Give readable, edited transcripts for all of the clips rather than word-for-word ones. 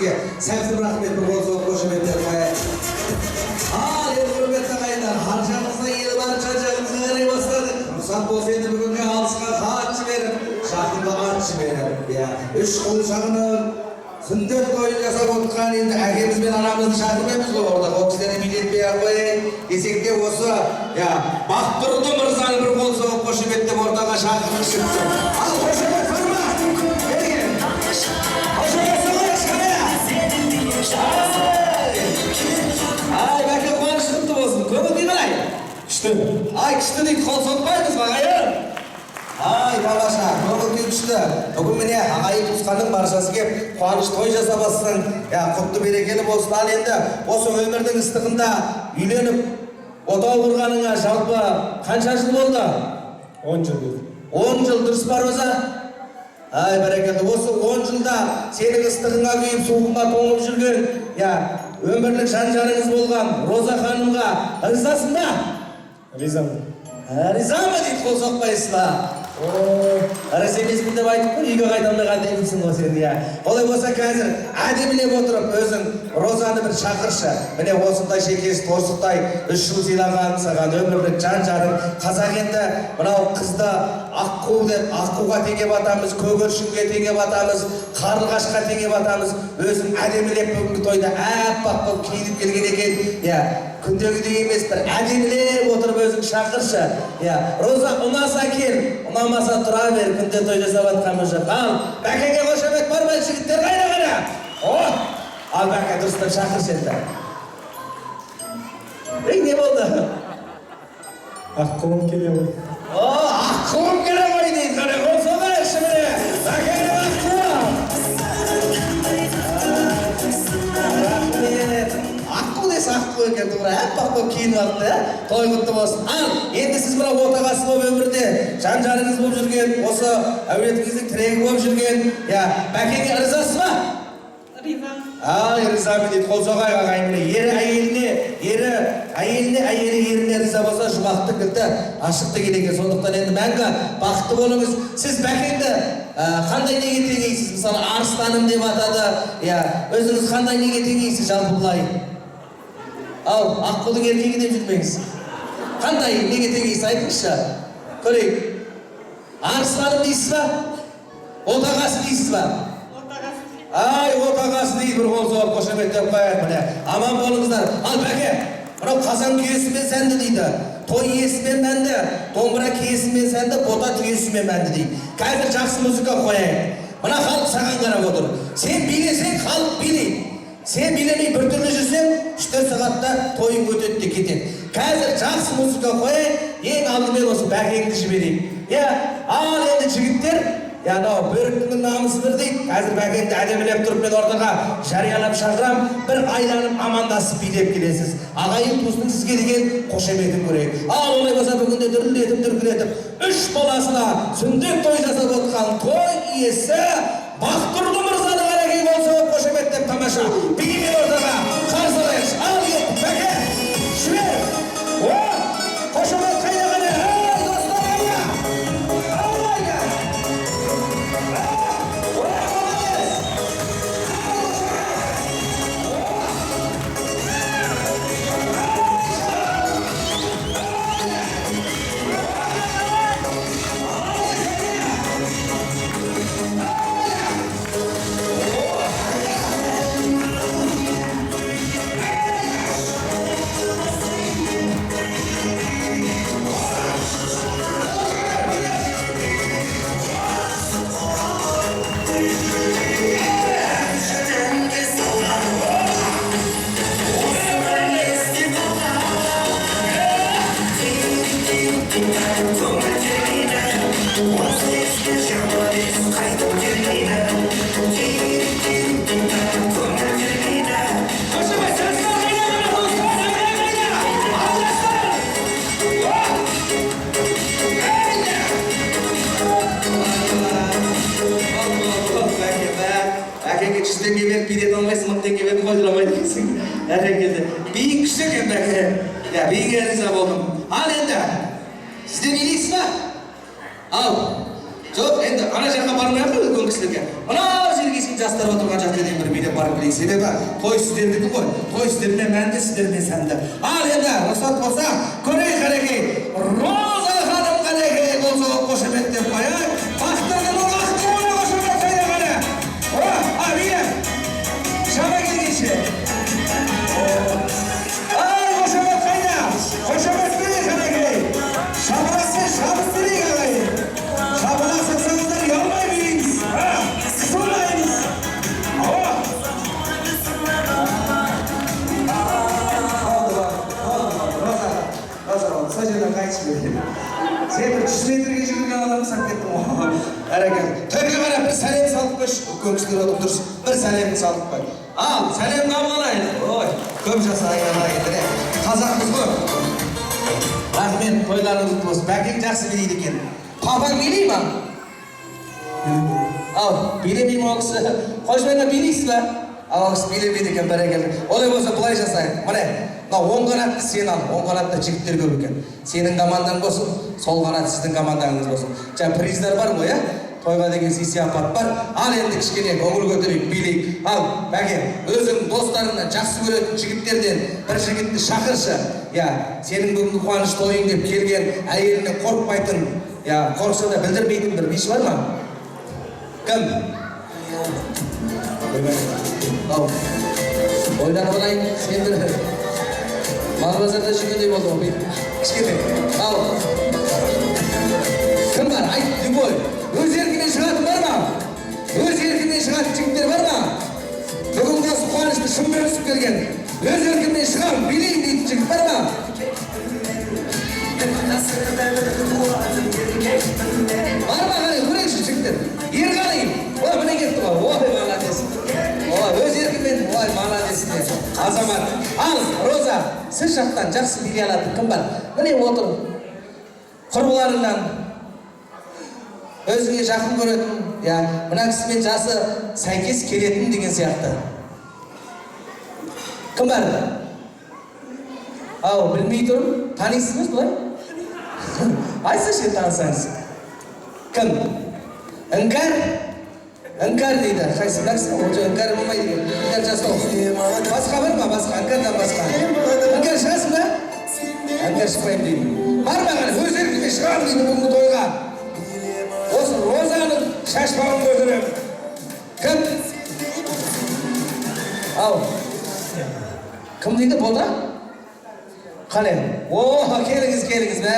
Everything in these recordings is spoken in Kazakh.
сізге сәтті рахмет бір қол соғып қошеметтер қояйық. Ал енді құрметті ағайындар, аржағымызда ел барынша жағымызға қарай бастадық. Рұқсат болса енді бүгінгі алысқа хат жіберіп, жақында ат жіберіп, үш құлшағының сүндет тойын жасап отырған енді әкеміз бен анамызды шақырмаймыз ғой орда. Ол кісілерді билетпей ақ қояйын десек те осы Бақтұрды мырзаны бір қол соғып қошеметтеп ортаға шақырып шықты. Ал қошемет бар ма? Берген. Қошемет соғайық қая. Ай, бәке қуаныш құтты болсын. Көңіл күй қалай? Күшті. Ай, күшті дейді, қол соқпаймыз ба ағайын? Ай, балаша, көңіл күй күшті. Бүгін міне ағайын туысқанның баршасы кеп қуаныш той жасамасын. Құтты берекелі болсын. Ал енді осы өмірдің ыстығында үйленіп отау құрғаныңа жалпы қанша жыл болды? 10 жыл болды. 10 жыл дұрыс бар өзі? Ай, бәрекелді. Осы 10 жылда сенің ыстығыңа күйіп, суығыңа тоңып жүрген, өмірлік жан-жарыңыз болған Роза ханымға ризасың ба? Ризамын. Риза ма дейді, қол соқпайсың ба? Рас емеспін деп айтып қой, үйге қайтамдай қайтаймысың ғой сен, Олай болса қазір әдемілеп отырып өзің Розаны бір шақыршы. Міне осындай шекесі торсықтай 3 жыл сыйлаған саған өмірлік жан-жарың. Қазақ енді мынау қызды аққу деп аққуға теңеп атамыз, көгершінге теңеп атамыз, қарлығашқа теңеп атамыз. Өзің әдемілеп бүгінгі тойда аппақ болып киініп келген екен. Күндегідей емес, бір әдемілеп отырып өзің шақыршы. Роза, ұнаса кел, ұнамаса тұра бер, күнде той жасап атқанымыз жоқ. Ал, бәкеге қошемет бар ма, жігіттер қайда? Ал бәке, дұрыстап шақыршы енді. Не болды? Аққуым келе ғой. Аққуым келе ғой дейді, қане қол соғайықшы міне. Бәкеге аққуым. Рахмет. Аққу десе аққу екен, тұғыра, әппақ болып киініп алды, той құтты болсын. Ал, енді сіз мына отағасы болып өмірде жан-жарыңыз болып жүрген, осы әулетіңіздің тірегі болып жүрген, бәкеге ризасыз ба? Риза. Ай, ризамын дейді, қол соғайық ағайын. Ері әйеліне, әйелі еріне риза болса, жұмақты кілті ашықты келеген. Сондықтан енді мәңгі бақытты болыңыз. Сіз бәкеңді қандай неге теңейсіз? Мысалы, арыстаным деп атады. Өзіңіз қандай неге теңейсіз жалпы бұлай? Ал, аққудың еркегі деп жүрмеңіз. Қандай неге теңейсіз? Айтыңызшы. Көрейік. Арыстаным дейсіз ба? Отағасы дейсіз ба? Ай, отағасы дейді, бір қол соғып қошеметтеп қояйық міне. Аман болыңыздар. Ал бәке, мынау қазан күйесімен сәнді дейді. Той иесімен мәнді, домбыра киесімен сәнді, бота түйесімен мәнді дейді. Қазір жақсы музыка қояйық. Мына халық саған қарап отыр. Сен билесең, халық билейді. Сен билемей бір түрлі жүрсең, 3-4 сағатта тойың өтеді де кетеді. Қазір жақсы музыка қояйық, ең алдымен осы бәкеңді жіберейік. Ал енді жігіттер, бөріктің намысы бір дейді. Қазір бәкеңді әдемілеп тұрып мен ортаға жариялап шақырам, бір айланып амандасып билеп келесіз. Ағайын туыстың сізге деген қошеметін көрейік. Ал олай болса бүгінде дүрлетіп 3 баласына сүндет той жасап отқан той иесі Бақтұрды мырзаны қаракей болса қошеметтеп тамаша биімен ортаға қарсы алайықшы. Ал ет, бәке, жібер. Қошемет қайда ғана? Теңге беріп билет алмайсың, 1000 теңге беріп қойдырамайды дейсің. Әрекеті. Биің күшті екен бәке. Биіңе риза болдым. Ал енді, сізде билейсіз ба? Ал. Жоқ, енді ана жаққа бармай ақ қой үлкен кісілерге. Мынау жерге жастар отырған жаққа дейін бір билеп барып келейік. Себебі той сіздердікі ғой. Той сіздермен мәнді, сіздермен сәнді. Ал енді рұқсат болса, көрейік қанекей. Роза ханым қанекей болса қошеметтеп қояйық. Бақтырдың уақыты оны қошемет қайда қане. Билеп. Шама келгенше. Ай, қошемет қайда. Қошемет берейік қанекей. Шабырасы шабыс берейік ағайын. Шабына сықсаңыздар ұялмай берейміз. Қысылмаймыз. Сол жерден қайтшы берейін. Сен бір 100 метрге жүгірген адамды сап кеттің ғой. Әрекет. Төрге қара бір сәлем салып қойшы. Үлкен кісілер отырып дұрыс. Бір сәлемді салып қой. Ал, сәлем қабыл алайын. Ой, көп жасайын енді. Қазақпыз ғой. Рахмет, тойларыңыз құтты болсын. Бәкең жақсы билейді екен. Папаң билей ма? Ал, билемей ма ол кісі? Қойшыбайға билейсіз ба? Ал, ол кісі билемейді екен, бәрекелді. Олай болса бұлай жасайық. Міне, мынау оң қанатты сен ал, оң қанатта жігіттер көп екен. Сенің командаң болсын, сол қанат сіздің командаңыз болсын. Жаңа приздар бар ғой, тойға деген сый-сияпат бар. Ал енді кішкене көңіл көтерейік, билейік. Ал, бәкем, өзің достарыңнан жақсы көретін жігіттерден бір жігітті шақыршы. Сенің бүгінгі қуаныш тойың деп келген, әйеліне қорықпайтын, қорықса да білдірмейтін бір биші бар ма? Кім? Ал, ойнанып алайын, сен бір мал-базарда жүргендей болды ғой. Кішкене, ал. Кім бар? Айт, любой. Өз еркімен шығатын бар ма? Өз еркімен шығатын жігіттер бар ма? Бүгінгі осы қуанышты шымбыр өсіп келген. Өз еркімен шығам, билейін дейтін жігіт бар ма? Бар ма ғали, көрейікші жігіттер? Ерғали, ой, міне кетті ғой, ой, молодец. Ой, өз еркімен, ой, молодец. Азамат. Ал, Роза, сіз жақтан жақсы билей алатын кім бар? Міне отыр. Құрбыларыңнан. Өзіңе жақын көретін, мына кісімен жасы сәйкес келетін деген сияқты. Кім бар? Ау, білмей тұрым, танисыңыз бұлай? Айтсашы танысаңыз. Кім? Іңкәр? Іңкәр дейді. Қайсы мына кісі? Ол жа іңкәр болмайды деген. Іңкәр жастау. Басқа бар ма? Басқа, іңкәрден басқа. Іңкәр шығасың ба? Іңкәр шықпайым деймін. Бар ма ғана? Өз еркіме шығамын дейді бүгінгі тойға. Осы Розаның шашпағын көтерем. Кім? Ау. Кім дейді болда? Қане? Келіңіз, келіңіз бә.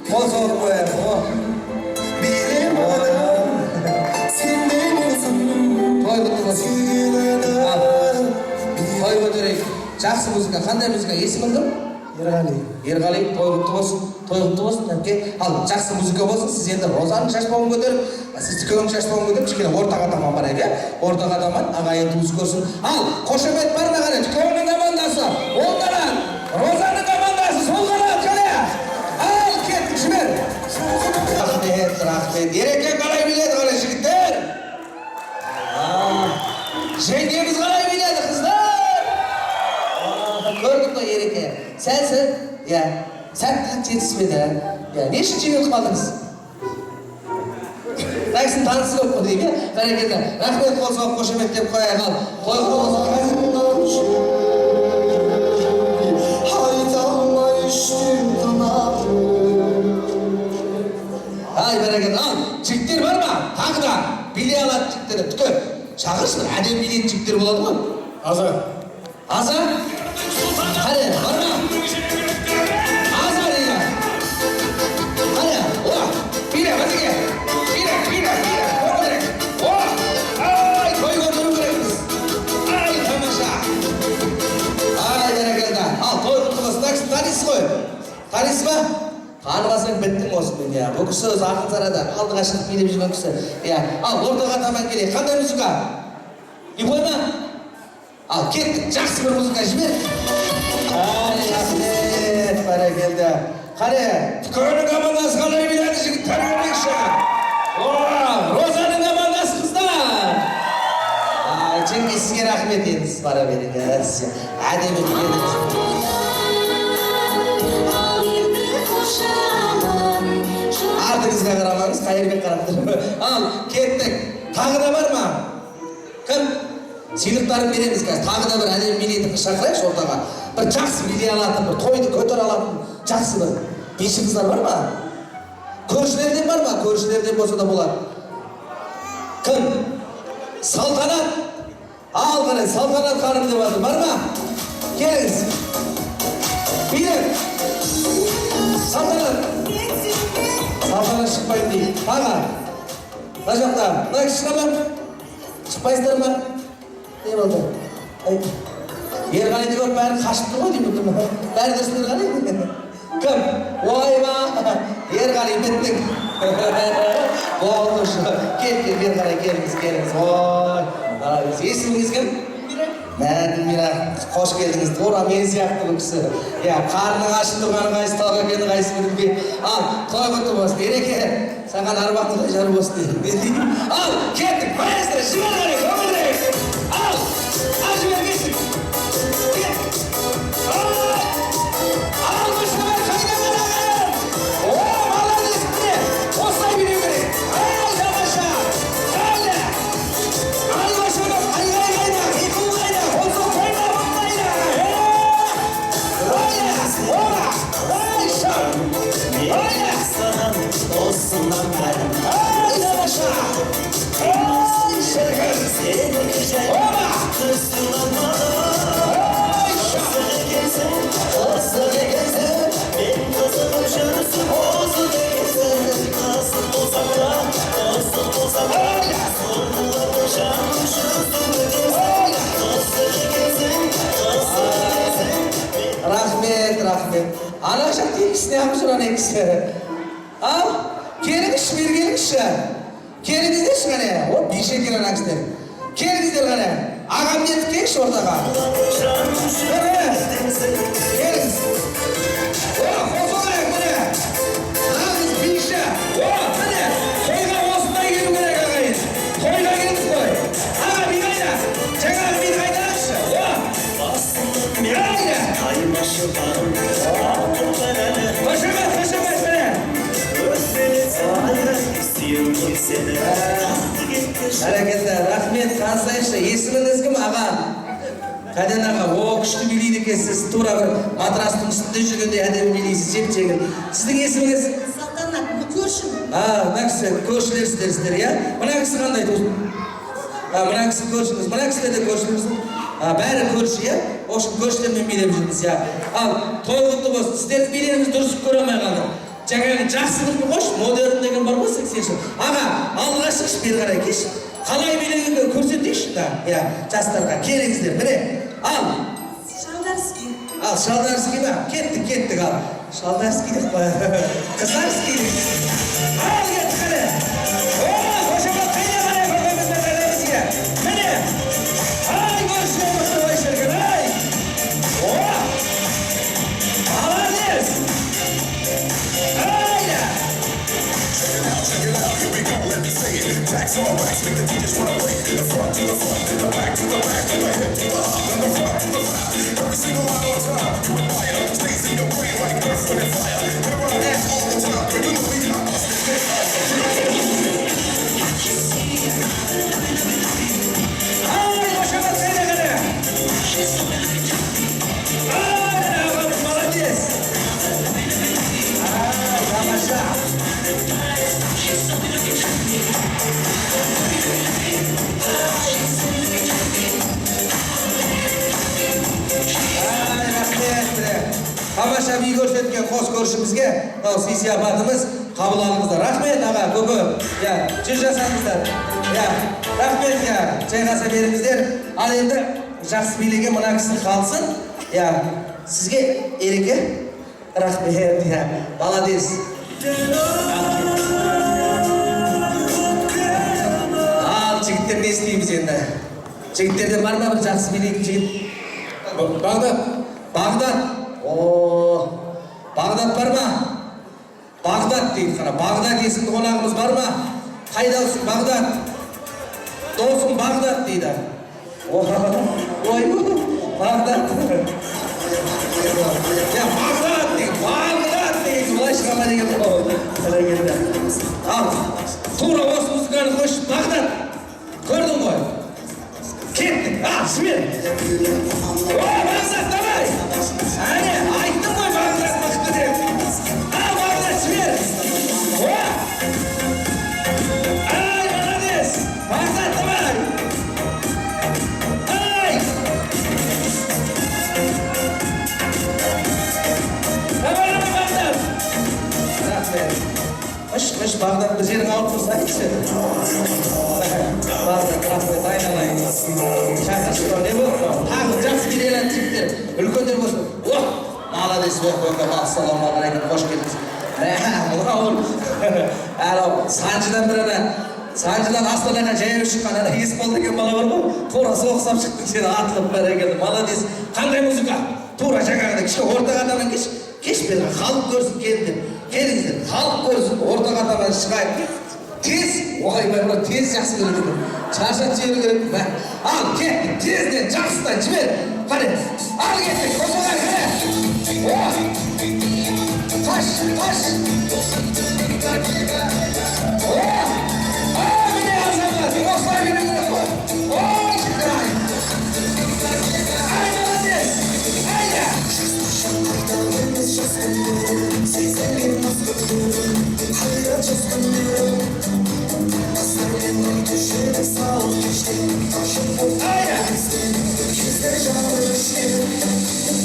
Қол соғып қояр. Билем адам, сендей болсын. Той құтты болсын. Ал. Той көтерейік. Жақсы музыка. Қандай музыка? Есімің кім? Ерғали. Ерғали, той құтты болсын. Той құтты болсын. Ал, жақсы музыка болсын. Сіз енді Розаның шашпауын көтеріп, сіз тікеуің шашпауын көтеріп, кішкене ортаға таман барайық, ортаға таман, ағайын туыс көрсін. Ал, қошемет бар ма ғана? Тікеуінің командасы, оң қанат. Розаның командасы, сол қанат, қане? Ал, кеттік, жібер. Рахмет, рахмет. Ереке қалай биледі қалай жігіттер? Жеңгеміз қалай биледі, қыздар? Көрдік қой, Ереке. Сәлсі, сәттілік жетіспеді. Не үшін жеңіп қалдыңыз? Тәксін танысы көп қой деймін, бәрекелді. Рахмет болса, қошеметтеп қояйық ал. Той құтты болсын. Ай, бәрекелді. Ал, жігіттер бар ма? Тағы да билей алады жігіттері. Түкі, шақыршы бір әдем билейтін жігіттер болады ма? Аза. Аза? Қане, бар ма? Аза дейді. Қане, биле, бәтеке. Биле, той керек. Ай, той көтеру керекпіз. Ай, тамаша. Ай, бәрекелді. Ал, той құтты болсын. Танисыз ғой? Танисыз ба? Танымасаң біттің осы мен, бұл кісі өзі ақын сарада алдыға шығып билеп жүрген кісі. Ал, ортаға таман келейік. Қандай музыка? Любой ма? Ал, кеттік, жақсы бір музыка жібер. Ай, рахмет, бәрекелді. Қане, тікеуінің командасы қалай биледі жігіт, көрейікші. Розаның командасы қыздар. Жеңге сізге рахмет енді, сіз бара беріңіз. Әдемі келдіңіз. Артыңызға қарамаңыз, қайырбек қарап тұрып. Ал, кеттік. Тағы да бар ма? Сыйлықтарын береміз қазір. Тағы да бір әдемі билетті шақырайықшы ортаға. Бір жақсы билей алатын, бір тойды көтере алатын жақсы бір биші қыздар бар ма? Көршілерден бар ма? Көршілерден болса да болады. Кім? Салтанат. Ал қарай, Салтанат ханым деп жатыр. Бар ма? Келіңіз. Билет. Салтанат. Салтанат шықпайды дейді. Аға. Мына жақта. Мына шыға ма? Шықпайсыздар ма? Не болды? Ерғалиді көріп бәрі қашып тұр ғой деймін. Бәрі дұрыс Ерғали. Кім? Ойба! Ерғали біттің. Болды ұшы. Кел, Ерғали, келіңіз. Ой! Есіміңіз кім? Мира. Қош келдіңіз. Тура мен сияқты бұл кісі. Қарны қашып тұрғаны қайсы, тағы екені қайсы білінбей. Ал, той құтты болсын. Ереке, саған арбақтың жары болсын дейді. Ал, кеттік. Маэстро, жібер қарай, көмілдірек. Ал жібергесің. Ал, мүшкімен қайда қарағын. О, молодец, міне. Осылай билеу керек. Ай, жамаша. Әлі. Ал, мүшкімен қайда. Екі қайда. Осы қайда, қайда. Ола. Ай, шам. Ай, саған осынан бәрін. Ай, жамаша. Ай, шіргін. Ола. Рахмет. Ана жақта екісіне ақ жүрген екісі. Ал, келіңізші, бері келіңізші. Келіңіздерші ғане. О, бейші екен ана кісілер. Келіңіздер ғане. Ағам нетіп келіңізші ортаға. Келіңіз. О, қосылайық міне. Ағыз бейші. О, міне. Тойға осындай келу керек ағайын. Тойға келдік қой. Аға, би қайда. Жаңағы би қайдақшы. О, қайда. Қошамет міне. Әрекетті, рахмет, танысайыншы. Есіміңіз кім, аға? Қайдан аға, о, күшті билейді екенсіз. Тура бір матрастың үстінде жүргенде әдемі билейсіз, жеп-жеңіл. Сіздің есіміңіз? Салтанат, көршім. Мына кісі көршілерсіздер, иә? Мына кісі қандай дос? Мына кісі көршіңіз, мына кісілер де көршіңіз. Бәрі көрші, иә? Ошын көршілермен билеп жүрміз, иә? Ал, той құтты болсын. Сіздердің билеріңіз дұрыс көре алмай қалды. Жаңағы жақсылықты қош, модерн деген бар ғой 80 жыл. Аға, алдыға шықшы, бері қарай келші. Қалай билегенді көрсетейікші да, иә, жастарға. Келіңіздер, міне. Ал. Шалдарский. Ал, Шалдарский ма? Кеттік, ал. Шалдарский деп қой. Қыздарский деп. Ал, кеттік қане. О, қошамат қайда қане, көргенімізді қайдамызге. Міне. Ай, көршілер мұқты бай шіркін, ай. О, молодец. Check it out, here we go, let me say it. Tracks on wax, make the DJs wanna play. The front to the front, then the back to the back, then the hip to the hop, then the front to the back. Every single line on time, you admire. Stays in your brain like earth, wind, and fire. We're running all the time, we're gonna be hot. Ay, қошамат қайда қане. Ай, ағамыз, молодец. Ай, тамаша. Тамаша би көрсеткен қос көршімізге сый сияпатымыз қабыл алыңыздар. Рахмет аға, көке. Жүз жасаңыздар. Рахмет, жайғаса беріңіздер. Ал енді жақсы билеген мына кісі қалсын. Сізге ереке. Рахмет, молодец. Ал, жігіттер не істейміз енді? Жігіттерден бар ма бір жақсы билейтін жігіт? Бағдат. О, Бағдат бар ма? Бағдат дейді қана. Бағдат есімді қонағымыз бар ма? Қайдалсың Бағдат? Досым Бағдат дейді. Ой, Бағдат. Бағдат дейді. Бұлай шығама деген болды. Ал, тура осы музыканы қойшы. Бағдат. Көрдің ғой? Кеттік. жібер. Бағдат, давай. Әне, айттым ғой Бағдат мықты деп. Бағдат, жібер. Ай, молодец. Бағдат, давай. Ай. Давай, Бағдат. Рахмет. Қыш, Бағдат бір жерің алып тұрсайшы. Бағдат, рахмет, айналайын. Шақыршы, не болды? Тағы жақсы билеген жігіттер, үлкендер болсын. Молодец, ассалаумағалейкум, қош келдіңіз. Мынау Санжыдан бір Санжыдан Астанаға жаяу шыққан Есбол деген бала бар ғой, тура соғысап шықтың, сен атылып бәрекелді. Молодец. Қандай музыка? Тура жаңағыдай кішкі ортаға атаман кеш бері халық көрсін келіңіздер, халық көрсін, ортаға атаман шығайық. Тез, оғайбай бұра тез жақсы көреді. Шаршат жері керек. Ал, кеттік, тезден, жақсыдан жібер. Қане, ал кеттік, қосыңар, қане. Қаш. Міне азамат, осылай беру керек қой. Шықырай. Ай, молодец. Айда.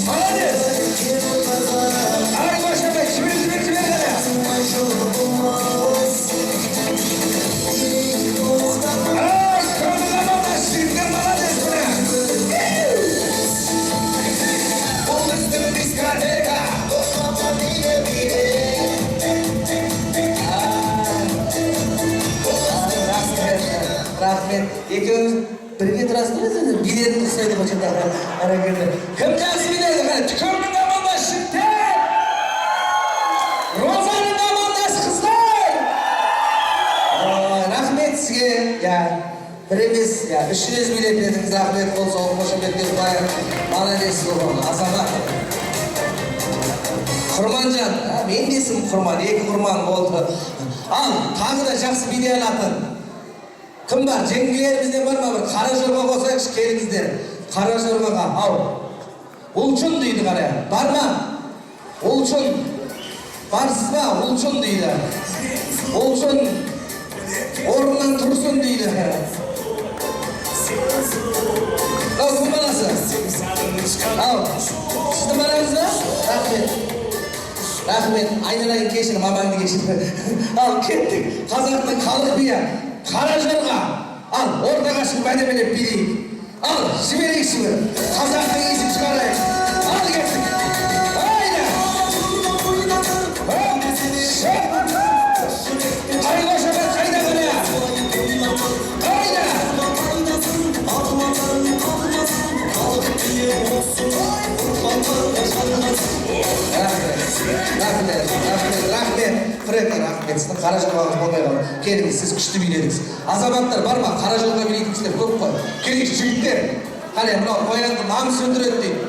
Молодец! Ай, Гоша, жібер, қане! Ай, көңілі амандас, жігіттер, молодец, міне! Бұл біздің дискотека! Рахмет, екеуіңіз бірге тұрасыңыз, билетін ұқсайды қочындағы әрекеті. Кім жақсы биледі, қане? Түкірдің амандас, жігіттер! Розаның амандас, қыздар! Рахмет сізге, бір емес, 300 билетіңіз, рахмет болса, қошеметтен байыр, молодец болған, азамат. Құрманжан, мен десім Құрман, 2 Құрман болды. Ал, тағы да жақсы билей алатын. Кім бар? Жеңгелерімізден бар ма? Бір қара жорға қосайықшы, келіңіздер. Қара жорғаға, ау. Ұлчын дейді қара. Бар ма? Ұлчын. Барсыз ба? Ұлчын дейді. Ұлчын. Орнынан тұрсын дейді. Ау, кім баласы? Ау. Сізді балаңыз ба? Рахмет. Рахмет. Айналайын кешір, мамаңды кешір. Ал, кеттік. Қазақтың халық биі. Қара жорға, ал, ортаға шығып әдемелеп билейік. Ал, жіберейікші бір, қазақтың есін шығарайық. Ал, кеттік. Айда! Ай, қошамет, қайда қане? Айда! Рахмет. Фрека, рахмет. Сіздің қара жорғаңыз болмай қалды. Келіңіз, сіз күшті биледіңіз. Азаматтар бар ма? Қара жорға билейтіңіздер көп қой. Келіңіз, жігіттер. Қане, мынау қоянды намыс өндіреді дейді.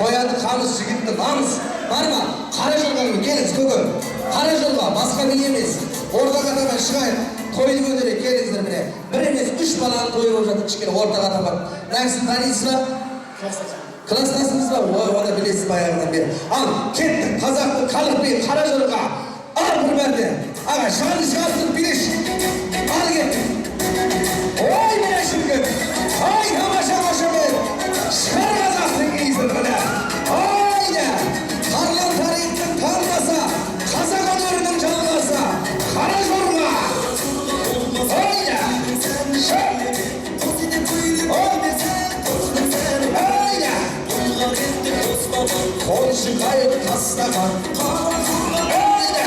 Қоянды қамыс, жігітті намыс. Бар ма? Қара жорға келіңіз, көке. Қара жорға, басқа би емес. Ортаға атаман шығайық. Тойды көтере, келіңіздер міне. Бір емес, 3 баланың тойы болып жатыр, кішкене ортаға атаман. Нәксін танисыз ба? Кластасыңыз ба? Оны білесіз баяғыдан бері. Ал, кеттік, қазақтың халық биі, қара жорға. Ал бір бәрде. Аға, шаңды шығарттық билеш. Ал кеттік. Ой, міне шіркет. Ай, тамаша қошамет. Шығар қазақтың кейсін міне. Айда. Қарлан тарихтың танбаса, қазақ өнерінің жалғаса. Қара жорға. Айда. Шық. Айда. Қойшы қайып тастаған. Айда.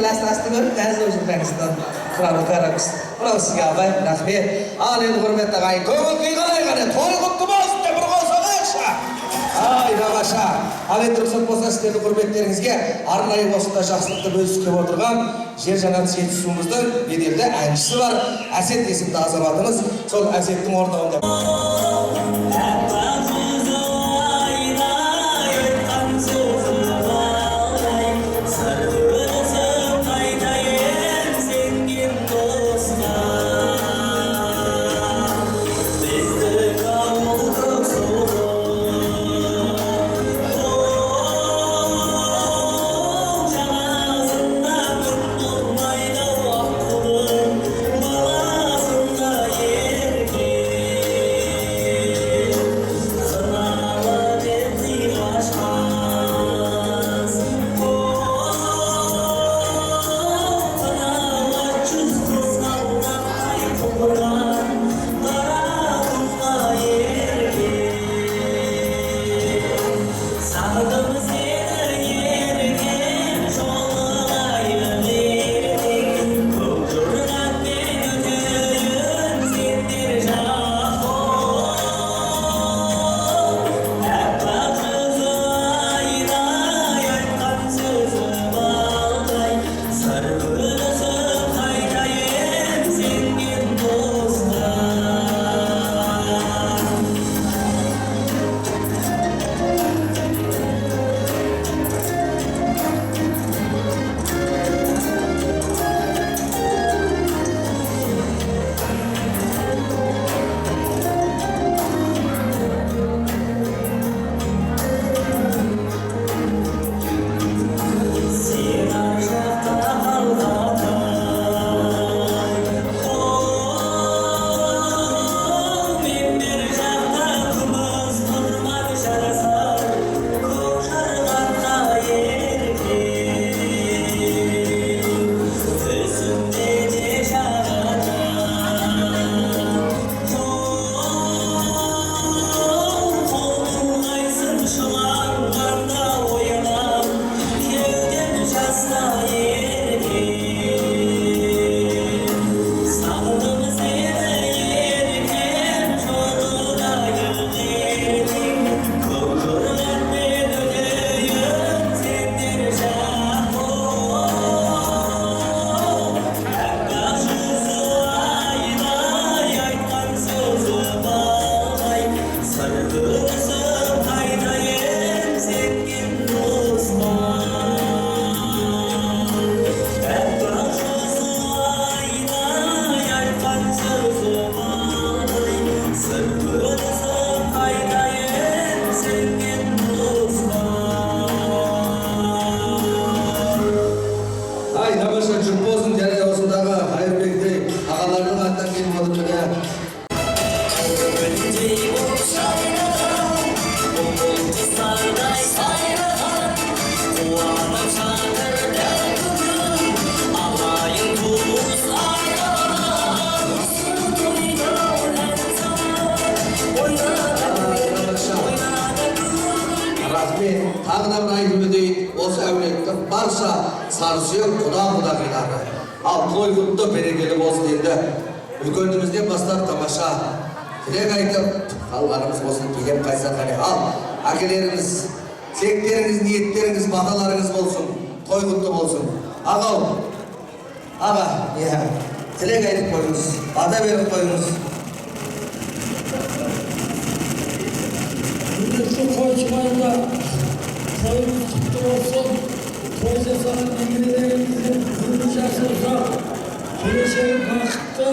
Класстастың көріп, қазір өзің Пәкістан қарамыз. Мынау сізге абай, рахмет. Ал енді құрметті ағайын, көңіл күй қалай қане, той құтты болсын деп бір қол соғайықшы. Ал енді рұқсат болса сіздердің құрметтеріңізге арнайы осында жақсылықты бөлісіп келіп отырған жер жанат жетісуымыздың беделді әншісі бар Әсет есімді азаматымыз. Сол Әсеттің орындауында. Тағы да бір айтып өтейін, осы әулеттің барша сарсүйек құда-құдағилары. Ал той құтты берекелі болсын енді. Үлкенімізден бастап тамаша тілек айтып, қалғанымыз болсын келем қайсар қане. Ал әкелеріңіз, тілектеріңіз, ниеттеріңіз, баталарыңыз болсын, той құтты болсын. Аға, тілек айтып қойыңыз, бата беріп қойыңыз. Koçmayla koyun tuttu olsun, koyca sana İngilizlerimizin kuruluşası uzak, Türkiye'nin vakıtta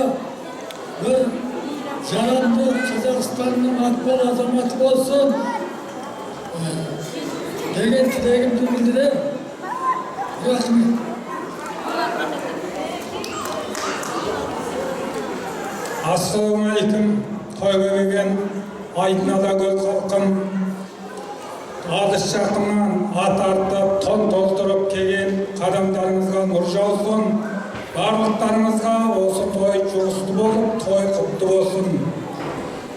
ve canlı Kazakistan'ın akbol azamatı olsun. Degen dileğimdi bildirem. Rahmet. Assalamualaikum, toyga kelgen Aydınada göz kalkın, alış жақыннан ат арттап, тон толтырып келген қадамдарыңызға нұр жаусын. Барлықтарыңызға осы той жұғысты болып, той құтты болсын.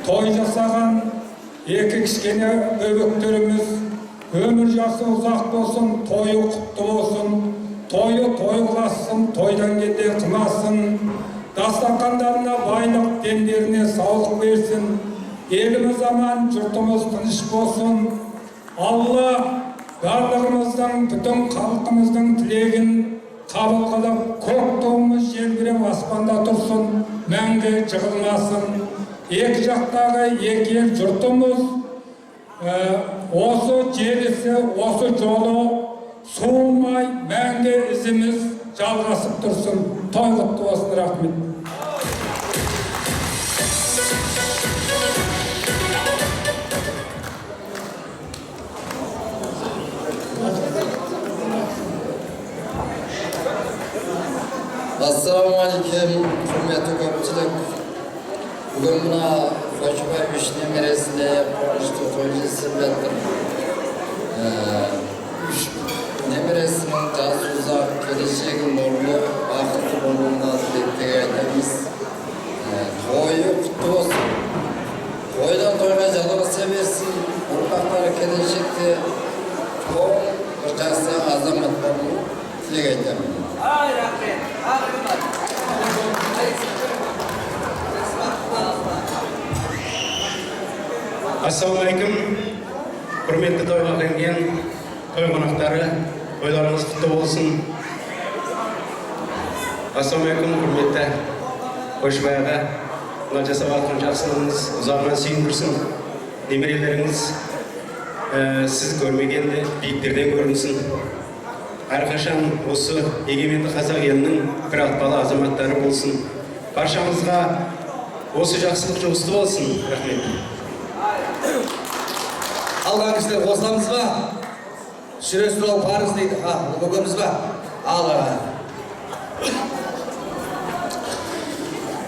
Той жасаған екі кішкене бөбектеріміз өмір жасы ұзақ болсын, тойы құтты болсын. Тойы той қыласын, тойдан кете қымасын. Дастархандарына байлық, дендеріне саулық берсін. Elimiz aman, yurtumuz tinch bo'lsin. Allah барлығымыздың, бүтін халқымыздың тілегін қабыл қылып, көк туымыз желбіреп аспанда тұрсын, мәңгі жығылмасын. Екі жақтағы екі ел жұртымыз осы желісі, осы жолы суымай мәңгі ізіміз жалғасып тұрсын. Той құтты болсын, рахмет. Assalamualaikum, hürmetli köpçülük. Bugün buna Koçbay Üç Nemeresi'nde konuştu, projesi verdim. Üç Nemeresi'nin cazsuza geleceğin nurlu, vakıflı nurluğuna dilekteyiz. Toyu kutlu olsun. Toydan toyga canını seversin, ұрпақтары келешекте çok жақсы азамат болуын тілек Ассалаумалейкум, құрметті тойға келген той қонақтары, тойларыңыз құтты болсын. Ассалаумалейкум, құрметті Қойшыбай аға, мына жасап жатқан жақсылығыңыз ұзағынан сүйіндірсін. Немерелеріңіз сіз көрмегенде биіктерден көрінсін. Әрқашан осы егеменді қазақ елінің бір атпалы азаматтары болсын. Баршамызға осы жақсылық жұғысты болсын. Рахмет. Алған кісілер қосыламыз ба? Шүре сұрау парыз дейді. Көкеміз ба?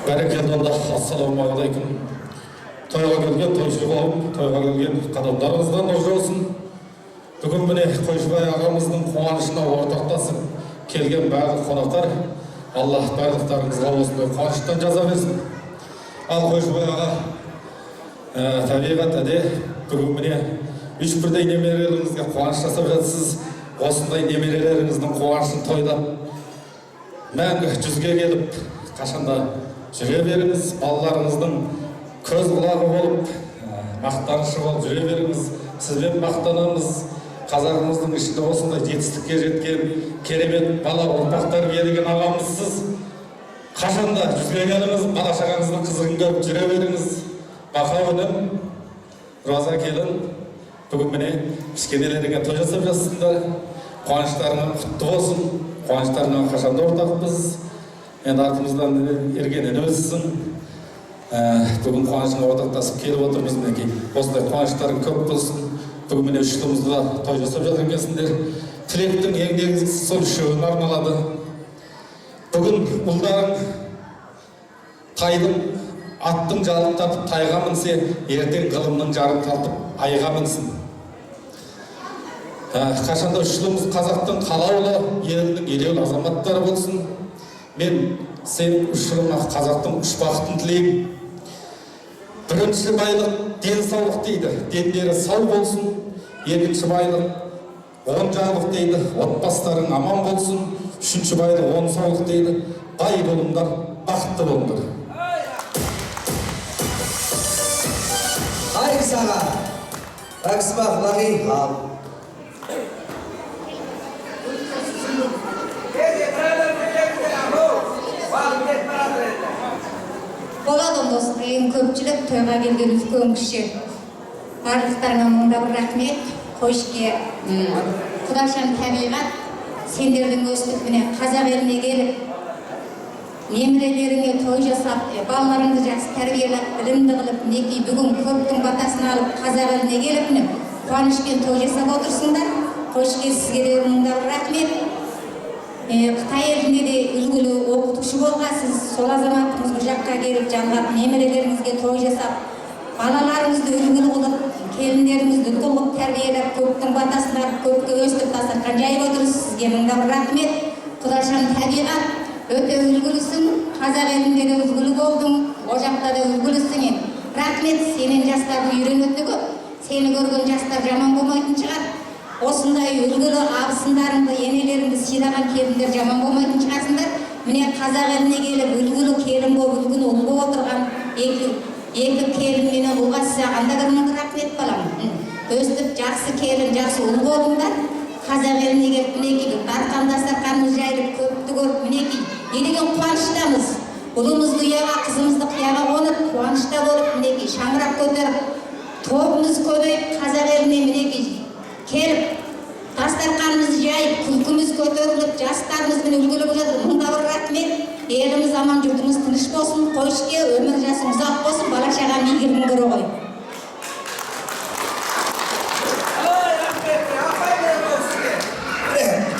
Бәрекелді Аллах, ассаламағалейкум. Тойға келген тойшы қауым, тойға келген қадамдарыңызға нұр жаусын. Бүгін міне Қойшыбай ағамыздың қуанышына ортақтасып келген барлық қонақтар, Аллах барлықтарыңызға осындай қуаныштан жаза берсін. Ал Қойшыбай аға, табиғат әде, бүгін міне үш бірдей немерелеріңізге қуаныш жасап жатсыз. Осындай немерелеріңіздің қуанышын тойлап, мәңгі жүзге келіп, қашанда жүре беріңіз. Балаларыңыздың көз құлағы болып, мақтанышы болып жүре беріңіз. Сізбен мақтанамыз. Қазағымыздың ішінде осындай жетістікке жеткен керемет бала ұрпақтар берген ағамызсыз. Қашанда жүзге келіңіз, бала шағаңыздың қызығын көріп жүре беріңіз. Бақа өнім, Роза келін, бүгін міне кішкенелеріңе той жасап жатсыңдар. Қуаныштарыңа құтты болсын. Қуаныштарыңа қашанда ортақпыз. Енді артымыздан ерген інімізсің. Бүгін қуанышыңа ортақтасып келіп отырмыз. Мінекей осындай қуаныштарың көп болсын. Бүгін міне үш жылымызға той жасап жатыр екенсіңдер. Тілектің ең негізгісі сол үшеуін арналады. Бүгін ұлдарың тайдың, аттың жалын тартып тайға мінсе, ертең ғылымның жарын тартып айға мінсін. Қашанда үш жылымыз қазақтың қалаулы, елінің елеулі азаматтары болсын. Мен сен үш жылыма қазақтың үш бақытын тілеймін. Бірінші байлық денсаулық дейді, дендері сау болсын. Екінші байлық оңжайлық дейді, отбасыларың аман болсын. Үшінші байлық оңсаулық дейді, бай болыңдар, бақытты болыңдар. Hayır sana. Aksmak lagi al. Болады достар, ең көпчілік тойға келген үлкен кіші. Барлықтарыңа мұнда бір рахмет. Қойшке Құдашан табиғат сендердің өстіп міне қазақ еліне келіп, немерелеріңе той жасап, балаларыңды жақсы тәрбиелеп, білімді қылып, мінекей бүгін көптің батасын алып қазақ еліне келіп, қуанышпен той жасап отырсыңдар. Қойшке сізге де мұнда бір рахмет. Қытай елінде де үлгілі оқытушы болғасыз, сол азаматыңыз бұл жаққа келіп жалғап, немерелеріңізге той жасап, балаларыңызды үлгілі қылып, келіндеріңізді үлгі қылып тәрбиелеп, көптің батасын алып, көпке өстіп дастархан жайып отырсыз. Сізге мұнда бір рахмет. Құдашан табиғат өте үлгілісің, қазақ елінде де үлгілі болдың, о жақта да үлгілісің. Рахмет, сенен жастарды үйренуді көп, сені көрген жастар жаман болмайтын шығар. Осындай үлгілі абысындарыңды, енелеріңді сыйлаған келіндер жаман болмайтын шығарсыңдар. Міне қазақ еліне келіп, үлгілі келін болып, үлгілі ұл болып отырған екі келін менен ұлға сізге анда кірмеңді рахмет балам. Өстіп жақсы келін, жақсы ұл болыңдар. Қазақ еліне келіп мінекей дарқан дастарханымыз жайылып көпті көріп мінекей не деген қуаныштамыз. Ұлымызды ұяға, қызымызды қияға қонып, қуанышта болып мінекей шаңырақ көтеріп, тобымыз көбейіп қазақ еліне мінекей келіп, дастарханымызды жайып, күлкіміз көтеріліп, жастарымызбен үлгілі болып жатыр. Мыңда бір рахмет. Еліміз аман, жұртымыз тыныш болсын, қойшке өмір жасың ұзақ болсын, бала шағам игілігін көре ғой.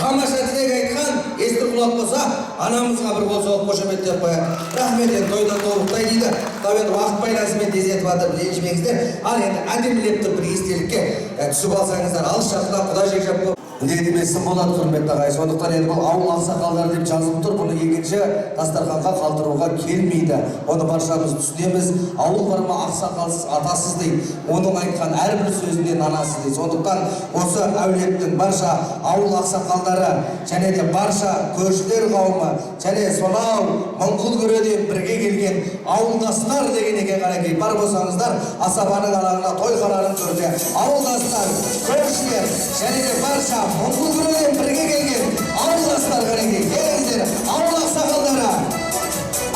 Тамаша тілек айтқан, естір құлақ болса, анамызға бір қол соғып қошеметтеп қояды. Рахмет, енді тойдан тобықтай дейді. Тау енді уақыт байланысымен тездетіп жатыр, ренжімеңіздер. Ал енді әдемілеп тұр бір естелікке түсіп алсаңыздар, алыс жақта құда жекжап болып. Дедімесін болады, құрметті ағай. Сондықтан енді бұл ауыл ақсақалдары деп жазылып тұр. Бұны екінші дастарханға қалдыруға келмейді. Оны баршамыз түсінеміз. Ауыл бар ма ақсақалсыз атасыз дейді. Оның айтқан әрбір сөзінен анасы дейді. Сондықтан осы әулеттің барша ауыл ақсақалдары және де барша көршілер қауымы және сонау Моңғол көреден бірге келген ауылдастар дегенеге қарай бар болсаңыздар, асабаның алаңына тойхананың төрде ауылдастар, көршілер және де барша Моңғол көреден бірге келген ауылдастар қарай келіңіздер, ауыл ақсақалдары.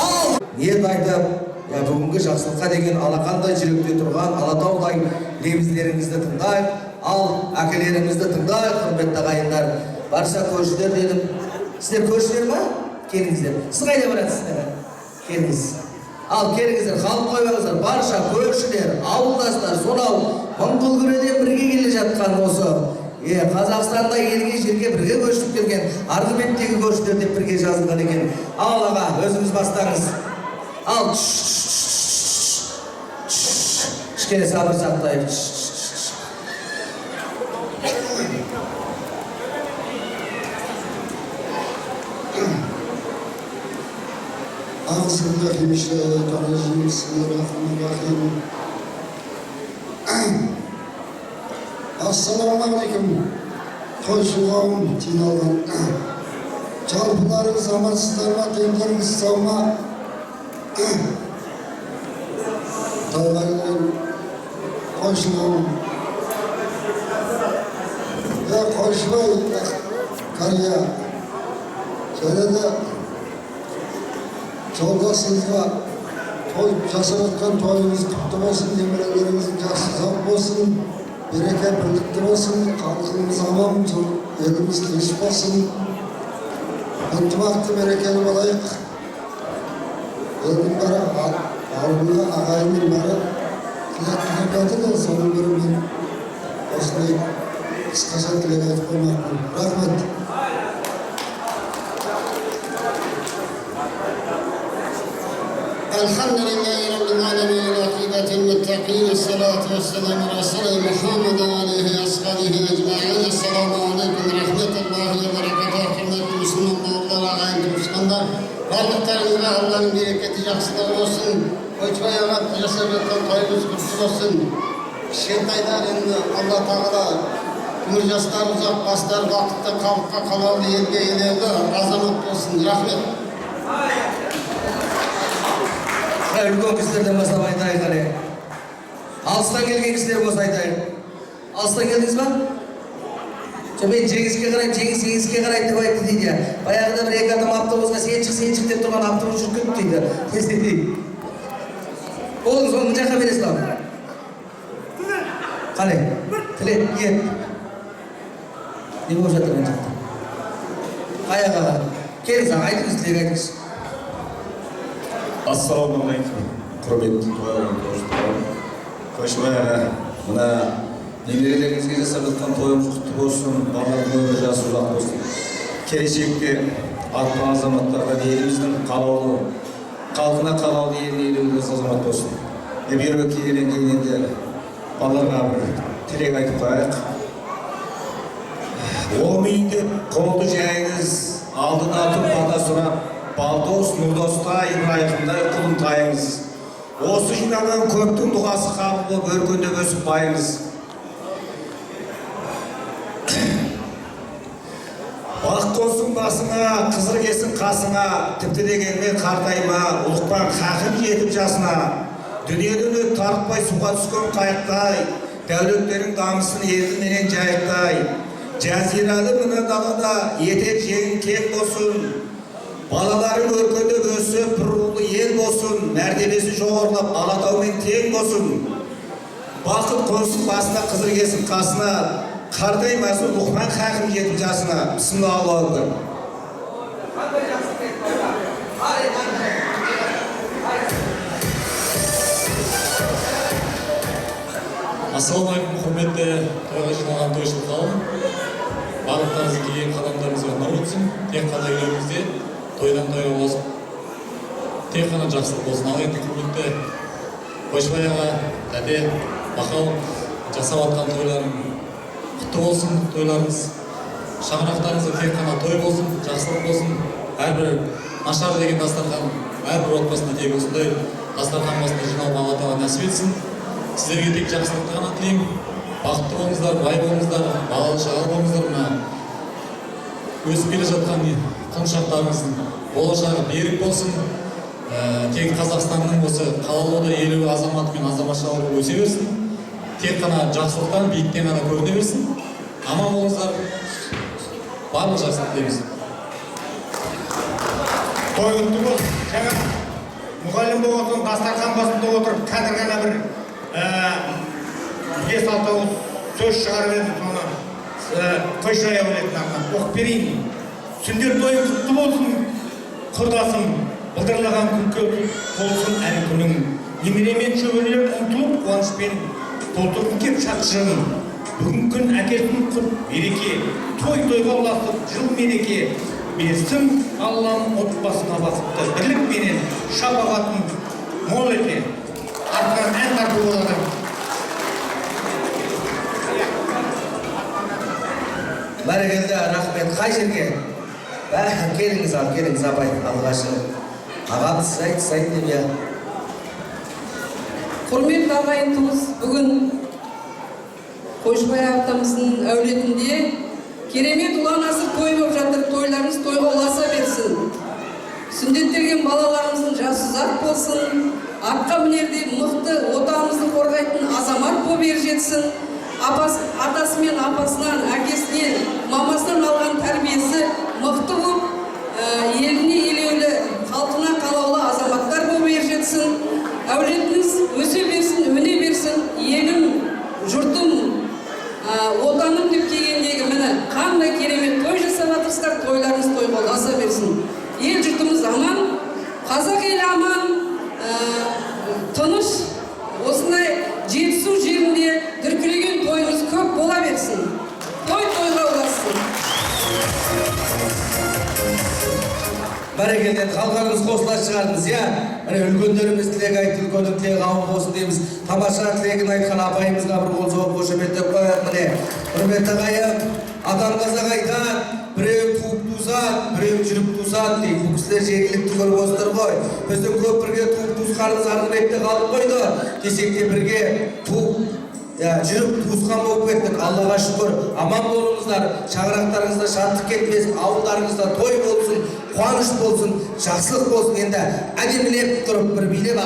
Ал ниет айтып, бүгінгі жақсылыққа деген алақандай жүректе тұрған алатаудай лебіздеріңізді тыңдайық, ал әкелеріңізді тыңдайық, құрметті ағайындар. Барша көршілер дедім. Сіздер көршілер ма? Келіңіздер. Сіз қайда барасыздар? Келіңіз. Ал келіңіздер, халық қоймаңыздар. Барша көршілер, ауылдастар, сонау Моңғол көреден бірге келе жатқан осы Қазақстанда елге жерге бірге көшіп келген арғы беттегі көршілер деп бірге жазылған екен. Ал аға, өзіңіз бастаңыз. Ал кішкене сабыр сақтайық. Ассалаумағалейкум, қойшы қауым жиналған. Жалпыларыңыз амансыздар ма, денлеріңіз сау ма? Тауға келген қойшы қауым. Қойшыбай қария, және де жолдасыңызға той жасап жатқан тойыңыз құтты болсын, немерелеріңіздің жақсы сау болсын. Береке бірлікті болсын, халқымыз аман, еліміз тыныш болсын. Ынтымақты мерекелі болайық. Елдің бәрі ауылына ағайынның бәрі тілек жатыр, соның бірі мен осындай қысқаша тілек айтып қоймақпын. Рахмет. الحمد لله رب العالمين والعاقبة للمتقين الصلاة والسلام على رسول محمد وآله وأصحابه أجمعين. السلام عليكم ورحمة الله وبركاته. Hürmetli Müslüman doğrular, ağayın Müslümanlar. Varlıklarınızda Allah'ın bereketi жақсылығы olsun. Koçbay ağa жасап жатқан тойымыз құтты болсын. Кішкентайдар енді Алла тағала өмір жастар ұзақ бастар, бақытты халыққа қалаулы елге елерді азамат болсын. Рахмет. Үлкен кісілерден бастап айтайық әлі. Алыстан келген кісілер болса айтайық. Алыстан келдіңіз ба? Мен жеңіске қарайды деп айтты дейді. Баяғыда бір екі адам автобусқа сен шық деп тұрған автобус жүріп кетті дейді. Болыңыз, оны мына жаққа бересіз ау. Қалай? Тілек, ет. Не болып жатыр мен жақта? Аяға. Келіңіз, айтыңыз, тілек айтыңыз. Ассалаумағалейкум, құрметті қойшыбай аға, мына немерелеріңізге жасап жатқан тойыңыз құтты болсын, балалардың өмір жасы ұзақ болсын. Келешекте артқан азаматтарға еліміздің қалаулы, халқына қалаулы еліміз азамат болсын. Беру келген енді балаларға бір тілек айтып қояйық. Ол үйінде қолды жайыңыз, алдына тұрып бата сұрап, Балдос, Нұрдостай, Ибрайымдай құлын тайыңыз. Осы жинаған көптің дұғасы қабыл болып, өркендеп өсіп байыңыз. Бақ болсын басыңа, қызыр кесін қасыңа, тіпті дегенмен қартайма, ұлықпан хақын жетіп жасына. Дүниеден өт тарықпай суға түскен қайықтай, Devletlerin damısın erdi menen jayıkтай. Jaziralı mına dalada yeter jegin kek bolsun. Balaların örkönдөp ösüp bir ulu el bolsun. Mertebesi jogorulap Alатау менен тең болsun. Bakıt konsun basına kızır kesin kasına. Karday masın Luqman Hakim жетip жасына. Bismillahirrahmanirrahim. Ассалаумағалейкум, құрметті тойға жиналған тойшыл қауым. Барлықтарыңызға келген қадамдарыңызға нұр өтсін. Тек қана үйлеріңізде тойдан тойға озып, тек қана жақсылық болсын. Ал енді құрметті Қойшыбай аға, тәте, Бақау жасап жатқан тойларың құтты болсын, тойларыңыз. Шаңырақтарыңызға тек қана той болсын, жақсылық болсын. Әрбір нашар деген дастархан, әрбір отбасында тек осындай дастархан басында жиналып Алла Тағала нәсіп етсін. Сіздерге тек жақсылықты ғана тілеймін. Бақытты болыңыздар, бай болыңыздар, балалы шағалы болыңыздар. Мына өсіп келе жатқан құлыншақтарыңыздың болашағы берік болсын. Тек Қазақстанның осы қалаулы елі азаматы мен азаматшалары өсе берсін. Тек қана жақсылықтан, биіктен ғана көріне берсін. Аман болыңыздар. Барлық жақсылық тілейміз. Той құтты болсын. Жаңа мұғалім болған дастархан басында отырып, қазір ғана бір 5-6 söz шығарып еді, соны Қойшыбай әулетінің атынан оқып берейін. Сүндет тойы құтты болсын, құрдасым, былдырлаған күнке болсын әр күнің. Немеремен шөберелер ұмтылып, қуанышпен толтырып кеп шатшығын. Бүгін күн әкелсін құт береке, той-тойға ұласып, жыл мереке. Берсін Аллам отбасына басыпты, бірлік менен шапағатын мол ете. Артынан ән тарту болады. Бәрекелді, рахмет. Қай жерге? Келіңіз ал, келіңіз абай, алғашы. Ағамыз сайт деп я. Құрметті ағайын туыс, бүгін Қойшыбай атамыздың әулетінде керемет ұлан асыр той болып жатыр. Тойларыңыз тойға ұласа берсін. Сүндеттелген балаларымыздың жасы ұзақ болсын. Атқа мінерде мықты отанымызды қорғайтын азамат болып ержетсін. Атасы мен апасынан, әкесінен, мамасынан алған тәрбиесі мықты болып, еліне елеулі, халқына қалаулы азаматтар болып ержетсін. Әулетіңіз өсе берсін, өне берсін. Елім, жұртым, отаным деп келгендегі міне қандай керемет той жасап жатырсыздар. Тойларыңыз тойға ұласа берсін. Ел жұртымыз аман, қазақ елі аман. Тыныш, осындай жетісу жерінде дүркіреген тойымыз көп бола берсін. Той-тойға ұласын. Бәрекелді, қалғанымыз қосыла шығардыңыз, я? Үлкендеріміз тілек айтты, үлкендің тілегі ауын болсын дейміз. Тамаша тілегін айтқан апайымызға бір қол соғып қошеметтеп қояйық міне. Құрметті ағайым, атам қазақ айтады, біреу туып туысады, біреу жүріп туысады дейді. Бұл кісілер жергілікті көріп отырсыздар ғой. Біздің көп бірге туып туысқанымыз Арғынбекте қалып қойды. Десек те бірге туып жүріп туысқан болып кеттік. Аллаға шүкір, аман болыңыздар, шаңырақтарыңызда шаттық кетпесін, ауылдарыңызда той болсын, қуаныш болсын, жақсылық болсын. Енді әдемілеп тұрып бір билеп